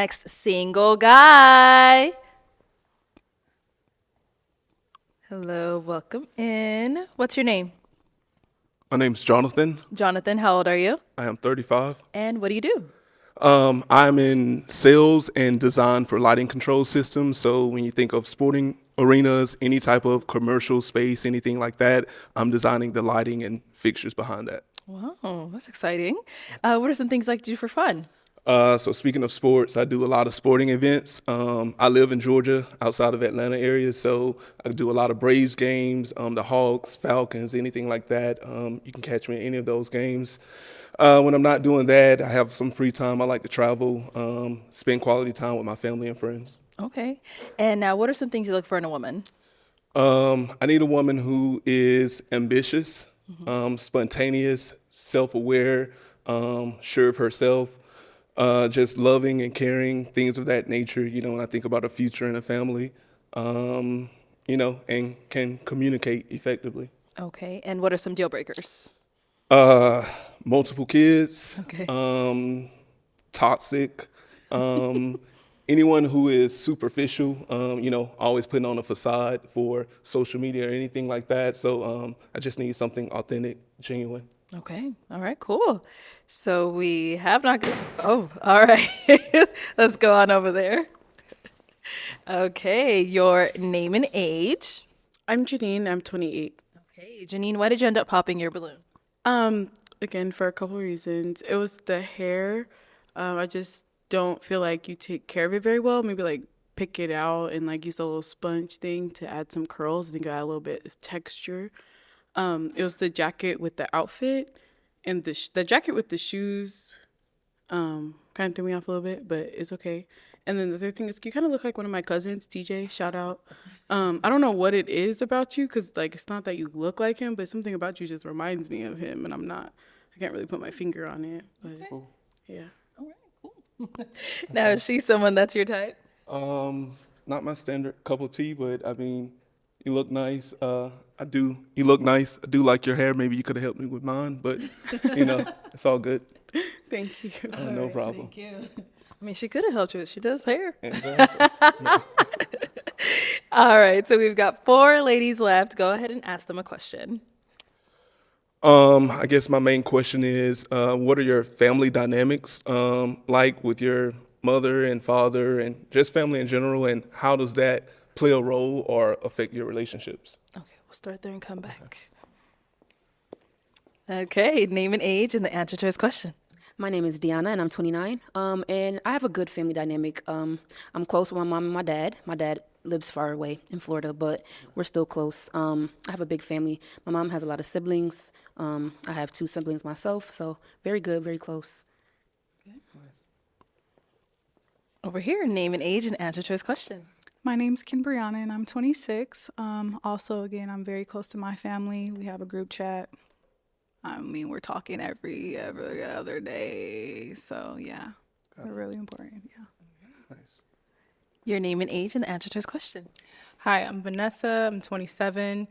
Next, single guy. Hello, welcome in. What's your name? My name's Jonathan. Jonathan, how old are you? I am 35. And what do you do? I'm in sales and design for lighting control systems. So when you think of sporting arenas, any type of commercial space, anything like that, I'm designing the lighting and fixtures behind that. Wow, that's exciting. What are some things like to do for fun? So speaking of sports, I do a lot of sporting events. I live in Georgia, outside of Atlanta area, so I do a lot of Braves games, the Hawks, Falcons, anything like that. You can catch me in any of those games. When I'm not doing that, I have some free time. I like to travel, spend quality time with my family and friends. Okay. And now, what are some things you look for in a woman? I need a woman who is ambitious, spontaneous, self-aware, sure of herself, just loving and caring, things of that nature. When I think about a future and a family, and can communicate effectively. Okay. And what are some deal breakers? Uh, Multiple kids, Okay. toxic, anyone who is superficial, always putting on a facade for social media or anything like that. So I just need something authentic, genuine. Okay. All right. Cool. So we have not. Oh, all right. Let's go on over there. Okay. Your name and age. I'm Janine. I'm 28. Okay. Janine, why did you end up popping your balloon? Again, for a couple reasons. It was the hair. I just don't feel like you take care of it very well. Maybe like pick it out and like use a little sponge thing to add some curls. I think I add a little bit of texture. It was the jacket with the outfit and the jacket with the shoes. Kind of threw me off a little bit, but it's okay. And then the third thing is you kind of look like one of my cousins, TJ. Shout out. I don't know what it is about you, because like it's not that you look like him, but something about you just reminds me of him, and I can't really put my finger on it, but yeah. All right. Cool. Now, is she someone that's your type? Not my standard cup of tea, but I mean, you look nice. I do. You look nice. I do like your hair. Maybe you could have helped me with mine, but it's all good. Thank you. No problem. Thank you. I mean, she could have helped you. She does hair. Exactly. All right. So we've got four ladies left. Go ahead and ask them a question. I guess my main question is, what are your family dynamics like with your mother and father and just family in general, and how does that play a role or affect your relationships? Okay. We'll start there and come back. Okay. Name and age and the answer to his question. My name is Deanna, and I'm 29. And I have a good family dynamic. I'm close with my mom and my dad. My dad lives far away in Florida, but we're still close. I have a big family. My mom has a lot of siblings. I have 2 siblings myself, so very good, very close. Over here, name and age and answer to his question. My name's Kinbrianna and I'm 26. Also, again, I'm very close to my family. We have a group chat. I mean, we're talking every other day. So, yeah, they're really important. Yeah. Nice. Your name and age and the answer to his question. Hi, I'm Vanessa. I'm 27.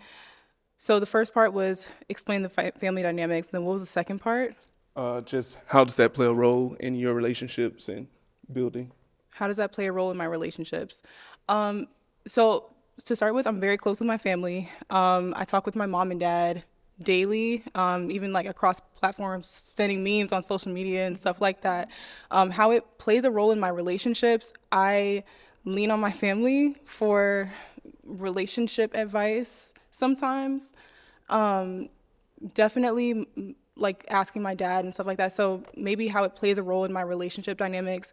So the first part was explain the family dynamics. Then what was the second part? Just how does that play a role in your relationships and building? How does that play a role in my relationships? So to start with, I'm very close with my family. I talk with my mom and dad daily, even like across platforms, sending memes on social media and stuff like that. How it plays a role in my relationships, I lean on my family for relationship advice sometimes. Definitely like asking my dad and stuff like that. So maybe how it plays a role in my relationship dynamics,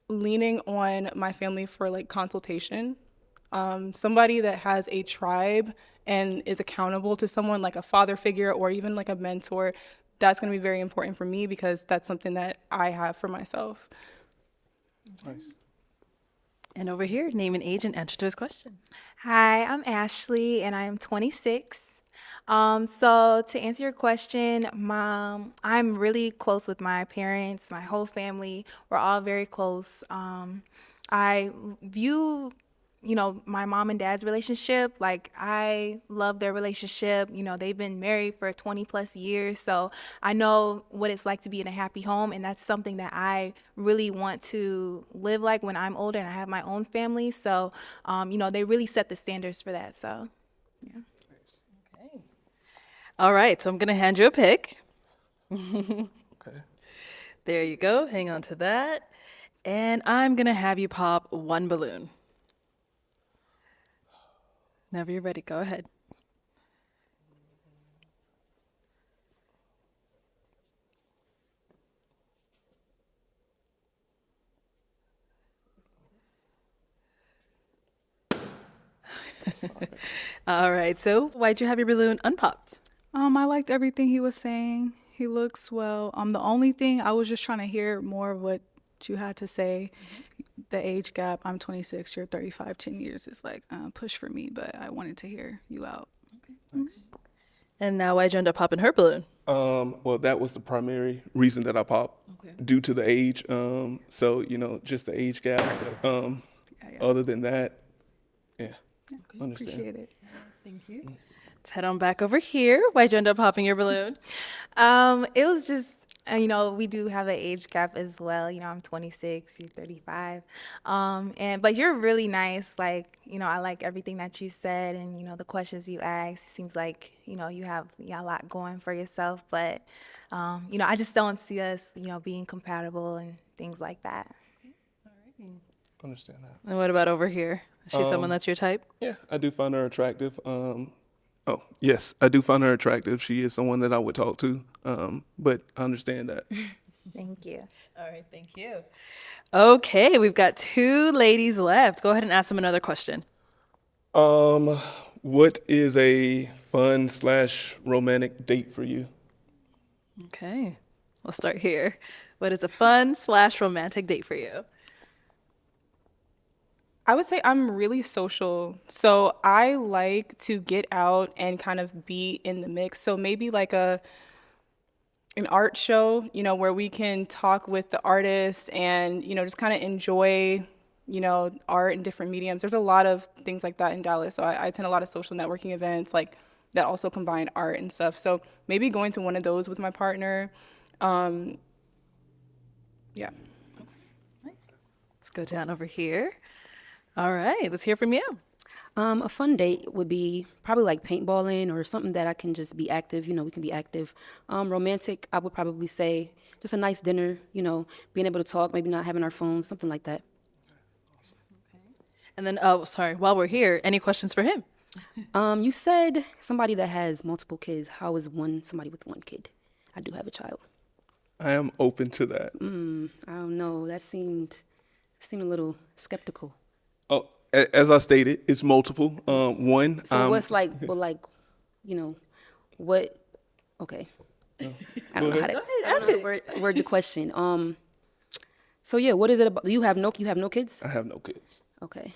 leaning on my family for like consultation. Somebody that has a tribe and is accountable to someone like a father figure or even like a mentor, that's going to be very important for me because that's something that I have for myself. Nice. And over here, name and age and answer to his question. Hi, I'm Ashley and I'm 26. So to answer your question, Mom, I'm really close with my parents, my whole family. We're all very close. I view my mom and dad's relationship. Like, I love their relationship. They've been married for 20 plus years. So I know what it's like to be in a happy home. And that's something that I really want to live like when I'm older and I have my own family. So, they really set the standards for that. So, yeah. All right, so I'm going to hand you a pick. Okay. There you go. Hang on to that. And I'm going to have you pop one balloon. Whenever you're ready, go ahead. All right, so why'd you have your balloon unpopped? I liked everything he was saying. He looks well. The only thing I was just trying to hear more of what you had to say. The age gap. I'm 26. You're 35. 10 years is like push for me, but I wanted to hear you out. And now why'd you end up popping her balloon? Well, that was the primary reason that I popped, due to the age. So just the age gap. Other than that, yeah, understand. Appreciate it. Thank you. Let's head on back over here. Why'd you end up popping your balloon? It was just, we do have an age gap as well. I'm 26, you're 35. But you're really nice. Like, I like everything that you said and, the questions you asked. It seems like, you have a lot going for yourself. But, I just don't see us, being compatible and things like that. Understand that. And what about over here? Is she someone that's your type? Yeah, I do find her attractive. Yes, I do find her attractive. She is someone that I would talk to. But I understand that. Thank you. All right, thank you. Okay, we've got 2 ladies left. Go ahead and ask them another question. What is a fun / romantic date for you? Okay, we'll start here. What is a fun / romantic date for you? I would say I'm really social. So I like to get out and kind of be in the mix. So maybe like an art show, where we can talk with the artist and, just kind of enjoy, art in different mediums. There's a lot of things like that in Dallas. So I attend a lot of social networking events like that also combine art and stuff. So maybe going to one of those with my partner. Yeah. Let's go down over here. All right, let's hear from you. A fun date would be probably like paintballing or something that I can just be active. We can be active. Romantic, I would probably say just a nice dinner, being able to talk, maybe not having our phones, something like that. And then, while we're here, any questions for him? You said somebody that has multiple kids. How is somebody with one kid? I do have a child. I am open to that. I don't know. That seemed a little skeptical. Oh, as I stated, it's multiple. One. So what's like, what? Okay. I don't know how to Ask it. word the question. So yeah, what is it about? You have no kids? I have no kids. Okay.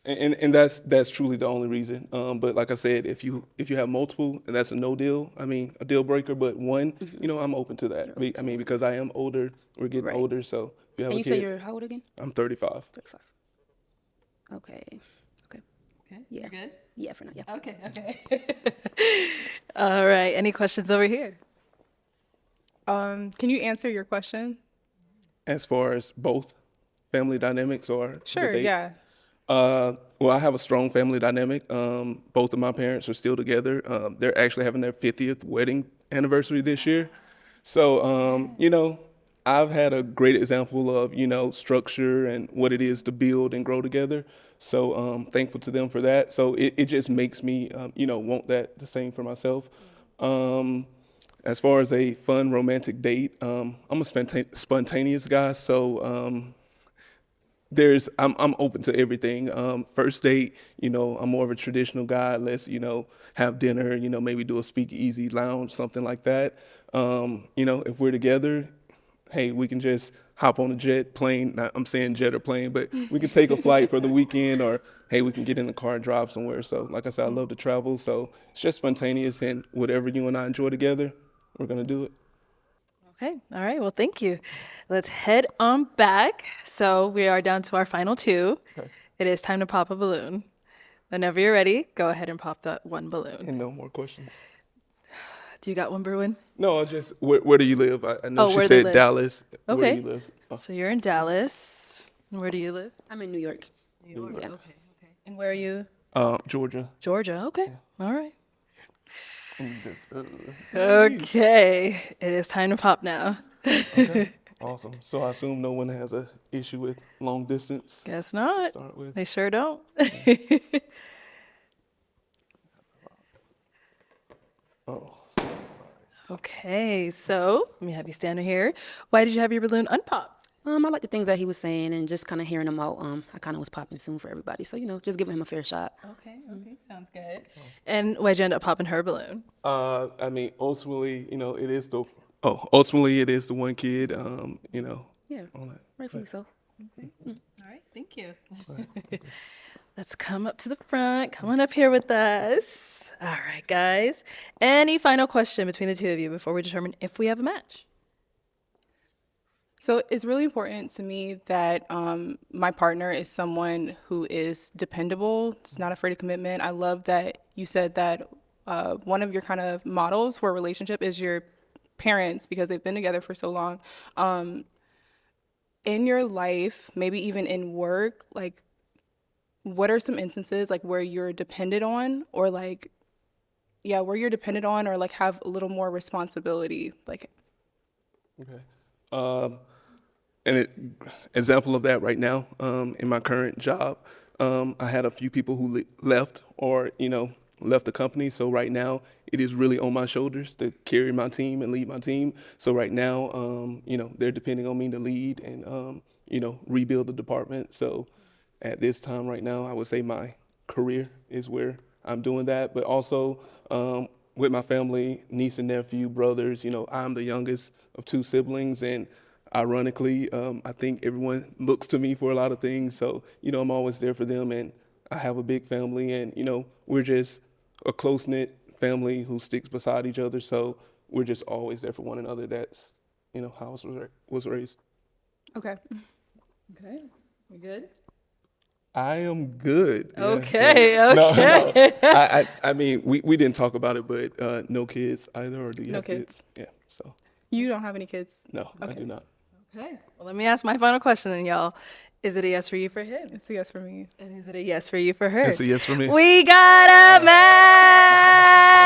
And that's truly the only reason. But like I said, if you have multiple, and that's a no deal. I mean, a deal breaker. But one, I'm open to that. Because I am older. We're getting older, so if you have And a you kid, say you're how old again? I'm 35. 35. Okay. Okay, Yeah. you're good? Yeah, for now. Yeah. Okay. All right, any questions over here? Can you answer your question? As far as both family dynamics or the Sure, date? yeah. Well, I have a strong family dynamic. Both of my parents are still together. They're actually having their 50th wedding anniversary this year. So, I've had a great example of, structure and what it is to build and grow together. So thankful to them for that. So it just makes me, want that the same for myself. As far as a fun romantic date, I'm a spontaneous guy. So I'm open to everything. First date, I'm more of a traditional guy. Let's, have dinner, maybe do a speakeasy lounge, something like that. If we're together, hey, we can just hop on a jet, plane. Not, I'm saying jet or plane, but we can take a flight for the weekend, or hey, we can get in the car and drive somewhere. So like I said, I love to travel. So it's just spontaneous, and whatever you and I enjoy together, we're gonna do it. Okay, all right, well, thank you. Let's head on back. So we are down to our final 2. it is time to pop a balloon. Whenever you're ready, go ahead and pop that one balloon. And no more questions. Do you got one, Bruin? No, just where do you live? I know Oh, she where they said live. Dallas. Where Okay. do you live? Oh, So you're in Dallas. Where do you live? I'm in New York. New York. Okay. Okay. And where are you? Georgia. Georgia. Okay. All right. Just, Okay. It is time to pop now. awesome. So I assume no one has a issue with long distance Guess to not. start with. They sure don't. Oh, sorry. Okay. So let me have you stand here. Why did you have your balloon unpopped? I like the things that he was saying and just kind of hearing him out. I kind of was popping soon for everybody. So, just giving him a fair shot. Okay. Okay. Sounds good. And why'd you end up popping her balloon? I mean, ultimately, it is ultimately it is the one kid. Yeah, All that. rightfully so. All right. Thank you. Let's come up to the front. Come on up here with us. All right, guys. Any final question between the two of you before we determine if we have a match? So it's really important to me that my partner is someone who is dependable. It's not afraid of commitment. I love that you said that one of your kind of models for a relationship is your parents because they've been together for so long. In your life, maybe even in work, like, what are some instances like where you're dependent on, or like, yeah, where you're dependent on, or like have a little more responsibility, like. Okay. An example of that right now, in my current job, I had a few people who left or, left the company. So right now it is really on my shoulders to carry my team and lead my team. So right now, they're depending on me to lead and, rebuild the department. So at this time right now, I would say my career is where I'm doing that. But also with my family, niece and nephew, brothers, I'm the youngest of two siblings. And ironically, I think everyone looks to me for a lot of things. So, I'm always there for them. And I have a big family. And, we're just a close-knit family who sticks beside each other. So we're just always there for one another. That's, how I was raised. Okay. Okay. You good? I am good. Yeah, Okay, yeah. okay. No. I mean, we didn't talk about it, but no kids either, or do you No have kids. kids? Yeah, so You don't have any kids? no, I do not. Okay. Well, let me ask my final question then, y'all. Is it a yes for you for him? It's a yes for me. And is it a yes for you for her? That's a yes for me. We got a match!